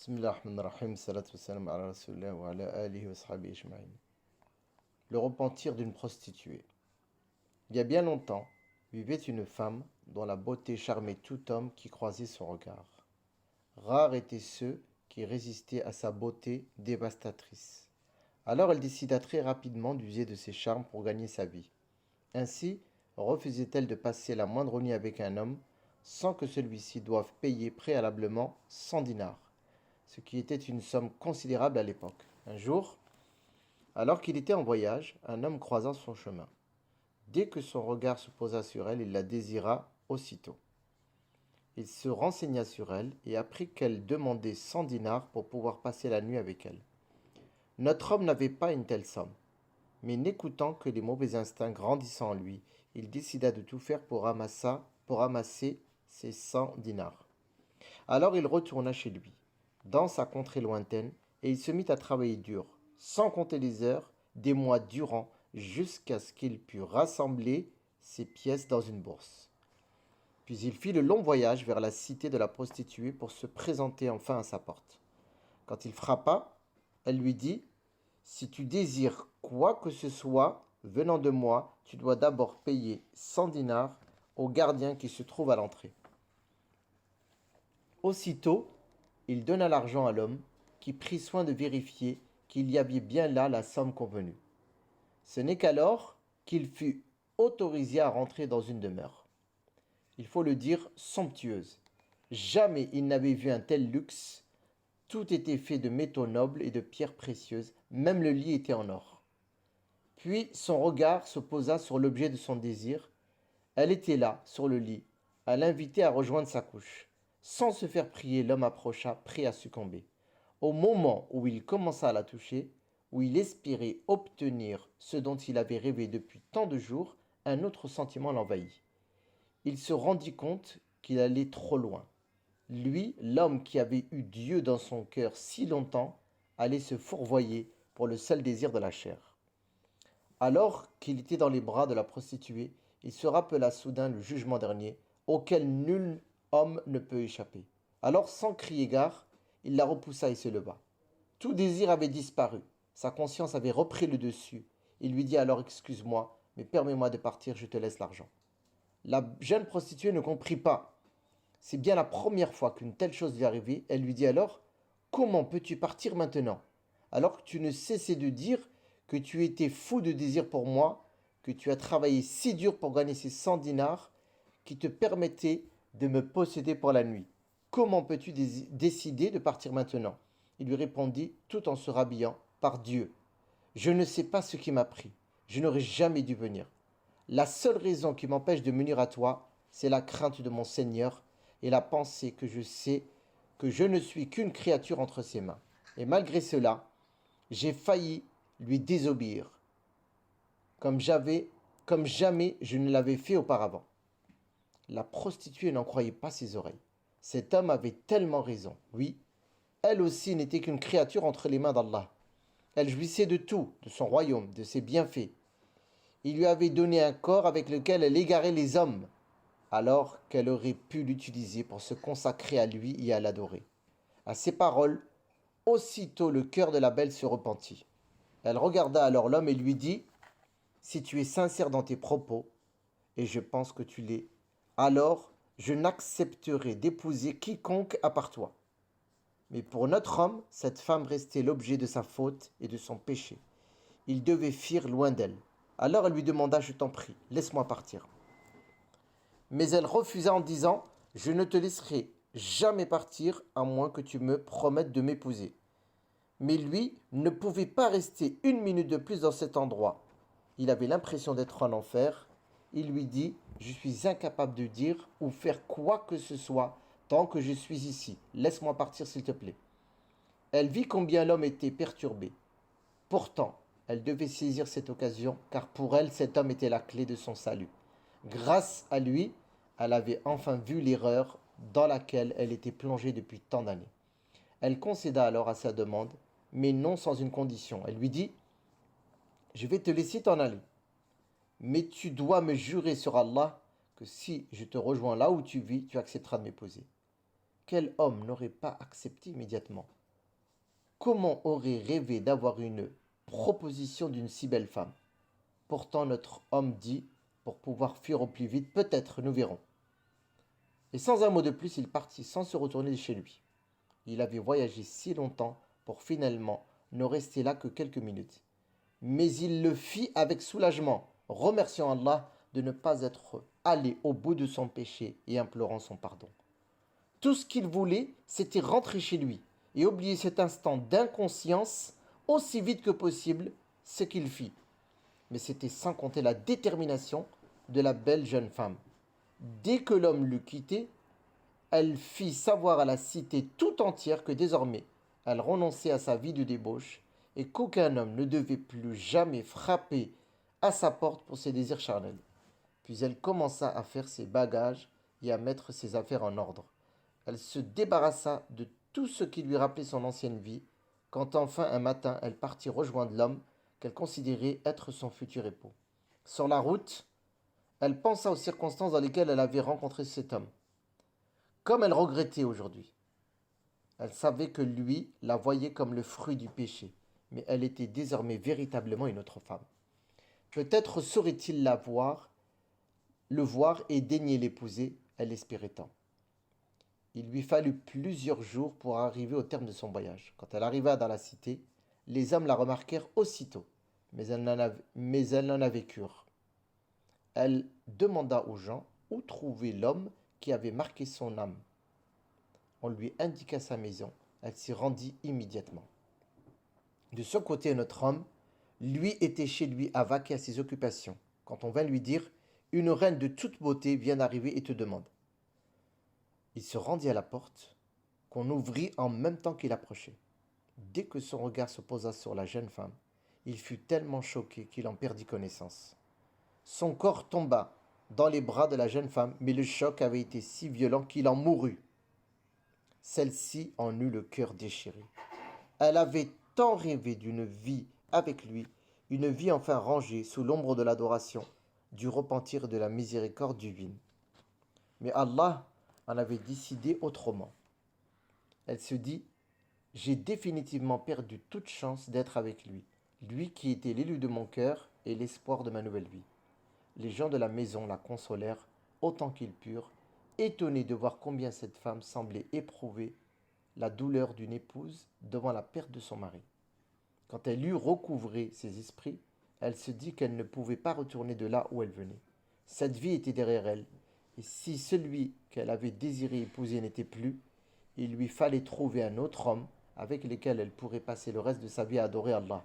Bismillahirrahmanirrahim, salatu wassalam ala rasulillah wa ala alihi wa sahbihi ajma'in. Le repentir d'une prostituée. Il y a bien longtemps, vivait une femme dont la beauté charmait tout homme qui croisait son regard. Rares étaient ceux qui résistaient à sa beauté dévastatrice. Alors elle décida très rapidement d'user de ses charmes pour gagner sa vie. Ainsi, refusait-elle de passer la moindre nuit avec un homme sans que celui-ci doive payer préalablement 100 dinars, ce qui était une somme considérable à l'époque. Un jour, alors qu'il était en voyage, un homme croisa son chemin. Dès que son regard se posa sur elle, il la désira aussitôt. Il se renseigna sur elle et apprit qu'elle demandait 100 dinars pour pouvoir passer la nuit avec elle. Notre homme n'avait pas une telle somme, mais n'écoutant que les mauvais instincts grandissant en lui, il décida de tout faire pour ramasser ces 100 dinars. Alors il retourna chez lui, dans sa contrée lointaine, et il se mit à travailler dur, sans compter les heures, des mois durant, jusqu'à ce qu'il pût rassembler ses pièces dans une bourse. Puis il fit le long voyage vers la cité de la prostituée pour se présenter enfin à sa porte. Quand il frappa, elle lui dit : « Si tu désires quoi que ce soit venant de moi, tu dois d'abord payer 100 dinars au gardien qui se trouve à l'entrée. » Aussitôt, il donna l'argent à l'homme, qui prit soin de vérifier qu'il y avait bien là la somme convenue. Ce n'est qu'alors qu'il fut autorisé à rentrer dans une demeure. Il faut le dire, somptueuse. Jamais il n'avait vu un tel luxe. Tout était fait de métaux nobles et de pierres précieuses, même le lit était en or. Puis son regard se posa sur l'objet de son désir. Elle était là, sur le lit, à l'inviter à rejoindre sa couche. Sans se faire prier, l'homme approcha, prêt à succomber. Au moment où il commença à la toucher, où il espérait obtenir ce dont il avait rêvé depuis tant de jours, un autre sentiment l'envahit. Il se rendit compte qu'il allait trop loin. Lui, l'homme qui avait eu Dieu dans son cœur si longtemps, allait se fourvoyer pour le seul désir de la chair. Alors qu'il était dans les bras de la prostituée, il se rappela soudain le jugement dernier, auquel nul homme ne peut échapper. Alors, sans crier gare, il la repoussa et se leva. Tout désir avait disparu. Sa conscience avait repris le dessus. Il lui dit alors : « Excuse-moi, mais permets-moi de partir, je te laisse l'argent. » La jeune prostituée ne comprit pas. C'est bien la première fois qu'une telle chose lui arrivait. Elle lui dit alors : « Comment peux-tu partir maintenant, alors que tu ne cessais de dire que tu étais fou de désir pour moi, que tu as travaillé si dur pour gagner ces 100 dinars qui te permettaient de me posséder pour la nuit. Comment peux-tu décider de partir maintenant ?» Il lui répondit, tout en se rhabillant : « Par Dieu, je ne sais pas ce qui m'a pris. Je n'aurais jamais dû venir. La seule raison qui m'empêche de venir à toi, c'est la crainte de mon Seigneur et la pensée que je sais que je ne suis qu'une créature entre ses mains. Et malgré cela, j'ai failli lui désobéir, comme jamais je ne l'avais fait auparavant. » La prostituée n'en croyait pas ses oreilles. Cet homme avait tellement raison. Oui, elle aussi n'était qu'une créature entre les mains d'Allah. Elle jouissait de tout, de son royaume, de ses bienfaits. Il lui avait donné un corps avec lequel elle égarait les hommes, alors qu'elle aurait pu l'utiliser pour se consacrer à lui et à l'adorer. À ces paroles, aussitôt le cœur de la belle se repentit. Elle regarda alors l'homme et lui dit : « Si tu es sincère dans tes propos, et je pense que tu l'es, alors je n'accepterai d'épouser quiconque à part toi. » Mais pour notre homme, cette femme restait l'objet de sa faute et de son péché. Il devait fuir loin d'elle. Alors elle lui demanda : « Je t'en prie, laisse-moi partir. » Mais elle refusa en disant : « Je ne te laisserai jamais partir à moins que tu me promettes de m'épouser. » Mais lui ne pouvait pas rester une minute de plus dans cet endroit. Il avait l'impression d'être en enfer. Il lui dit : « Je suis incapable de dire ou faire quoi que ce soit tant que je suis ici. Laisse-moi partir s'il te plaît. » Elle vit combien l'homme était perturbé. Pourtant, elle devait saisir cette occasion, car pour elle, cet homme était la clé de son salut. Grâce à lui, elle avait enfin vu l'erreur dans laquelle elle était plongée depuis tant d'années. Elle concéda alors à sa demande, mais non sans une condition. Elle lui dit : « Je vais te laisser t'en aller, mais tu dois me jurer sur Allah que si je te rejoins là où tu vis, tu accepteras de m'épouser. » Quel homme n'aurait pas accepté immédiatement ? Comment aurait rêvé d'avoir une proposition d'une si belle femme? Pourtant notre homme dit, pour pouvoir fuir au plus vite, peut-être, nous verrons. Et sans un mot de plus, il partit sans se retourner chez lui. Il avait voyagé si longtemps pour finalement ne rester là que quelques minutes. Mais il le fit avec soulagement, remerciant Allah de ne pas être allé au bout de son péché et implorant son pardon. Tout ce qu'il voulait, c'était rentrer chez lui et oublier cet instant d'inconscience aussi vite que possible, ce qu'il fit. Mais c'était sans compter la détermination de la belle jeune femme. Dès que l'homme l'eut quittée, elle fit savoir à la cité tout entière que désormais elle renonçait à sa vie de débauche et qu'aucun homme ne devait plus jamais frapper à sa porte pour ses désirs charnels. Puis elle commença à faire ses bagages et à mettre ses affaires en ordre. Elle se débarrassa de tout ce qui lui rappelait son ancienne vie, quand enfin un matin elle partit rejoindre l'homme qu'elle considérait être son futur époux. Sur la route, elle pensa aux circonstances dans lesquelles elle avait rencontré cet homme. Comme elle regrettait aujourd'hui. Elle savait que lui la voyait comme le fruit du péché, mais elle était désormais véritablement une autre femme. Peut-être saurait-il le voir et daigner l'épouser, elle espérait tant. Il lui fallut plusieurs jours pour arriver au terme de son voyage. Quand elle arriva dans la cité, les hommes la remarquèrent aussitôt, mais elle n'en avait cure. Elle demanda aux gens où trouver l'homme qui avait marqué son âme. On lui indiqua sa maison. Elle s'y rendit immédiatement. De son côté, notre homme, lui, était chez lui à vaquer à ses occupations, quand on vint lui dire: une reine de toute beauté vient d'arriver et te demande. Il se rendit à la porte, qu'on ouvrit en même temps qu'il approchait. Dès que son regard se posa sur la jeune femme, il fut tellement choqué qu'il en perdit connaissance. Son corps tomba dans les bras de la jeune femme, mais le choc avait été si violent qu'il en mourut. Celle-ci en eut le cœur déchiré. Elle avait tant rêvé d'une vie avec lui, une vie enfin rangée sous l'ombre de l'adoration, du repentir et de la miséricorde divine. Mais Allah en avait décidé autrement. Elle se dit: j'ai définitivement perdu toute chance d'être avec lui, lui qui était l'élu de mon cœur et l'espoir de ma nouvelle vie. Les gens de la maison la consolèrent autant qu'ils purent, étonnés de voir combien cette femme semblait éprouver la douleur d'une épouse devant la perte de son mari. Quand elle eut recouvré ses esprits, elle se dit qu'elle ne pouvait pas retourner de là où elle venait. Cette vie était derrière elle, et si celui qu'elle avait désiré épouser n'était plus, il lui fallait trouver un autre homme avec lequel elle pourrait passer le reste de sa vie à adorer Allah.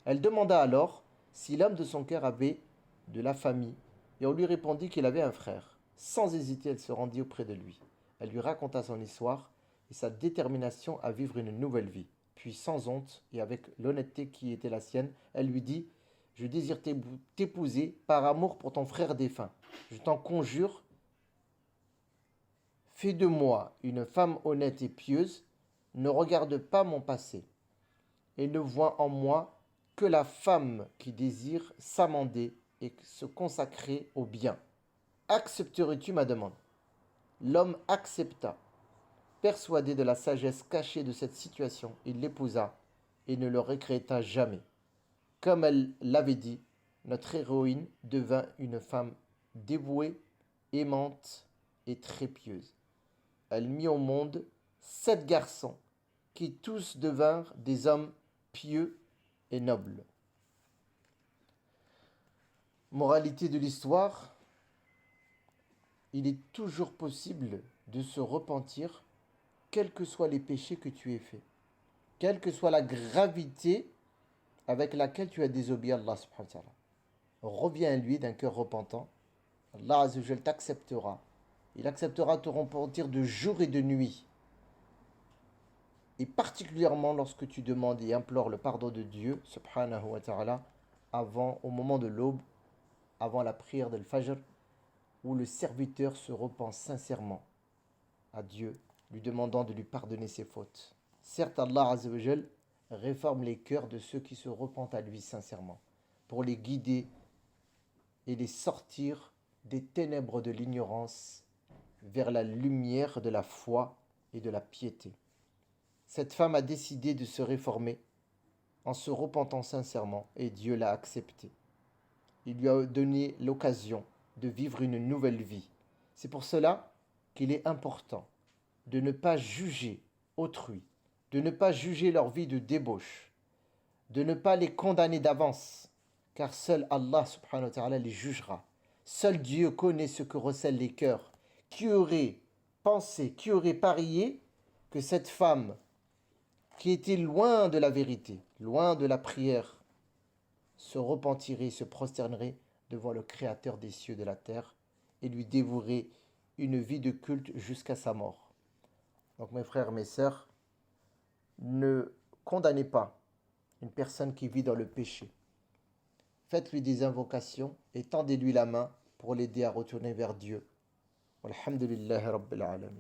Elle demanda alors si l'homme de son cœur avait de la famille, et on lui répondit qu'il avait un frère. Sans hésiter, elle se rendit auprès de lui. Elle lui raconta son histoire et sa détermination à vivre une nouvelle vie. Puis, sans honte et avec l'honnêteté qui était la sienne, elle lui dit: je désire t'épouser par amour pour ton frère défunt. Je t'en conjure, fais de moi une femme honnête et pieuse, ne regarde pas mon passé, et ne vois en moi que la femme qui désire s'amender et se consacrer au bien. Accepterais-tu ma demande? L'homme accepta. Persuadé de la sagesse cachée de cette situation, il l'épousa et ne le regretta jamais. Comme elle l'avait dit, notre héroïne devint une femme dévouée, aimante et très pieuse. Elle mit au monde 7 garçons qui tous devinrent des hommes pieux et nobles. Moralité de l'histoire: il est toujours possible de se repentir, quels que soient les péchés que tu aies faits, quelle que soit la gravité avec laquelle tu as désobéi à Allah subhanahu wa ta'ala. Reviens à lui d'un cœur repentant. Allah Azza wa Jal t'acceptera. Il acceptera de te repentir de jour et de nuit. Et particulièrement lorsque tu demandes et implores le pardon de Dieu subhanahu wa ta'ala au moment de l'aube, avant la prière del Fajr, où le serviteur se repent sincèrement à Dieu, lui demandant de lui pardonner ses fautes. Certes, Allah Azza wa Jal réforme les cœurs de ceux qui se repentent à lui sincèrement, pour les guider et les sortir des ténèbres de l'ignorance vers la lumière de la foi et de la piété. cette femme a décidé de se réformer en se repentant sincèrement et Dieu l'a accepté. Il lui a donné l'occasion de vivre une nouvelle vie. C'est pour cela qu'il est important de ne pas juger autrui, de ne pas juger leur vie de débauche, de ne pas les condamner d'avance, car seul Allah subhanahu wa ta'ala les jugera. Seul Dieu connaît ce que recèlent les cœurs. Qui aurait pensé, qui aurait parié que cette femme qui était loin de la vérité, loin de la prière, se repentirait, se prosternerait devant le Créateur des cieux et de la terre et lui dévouerait une vie de culte jusqu'à sa mort. Donc mes frères, mes sœurs, ne condamnez pas une personne qui vit dans le péché. Faites-lui des invocations et tendez-lui la main pour l'aider à retourner vers Dieu. Walhamdulillahi Rabbil Alamin.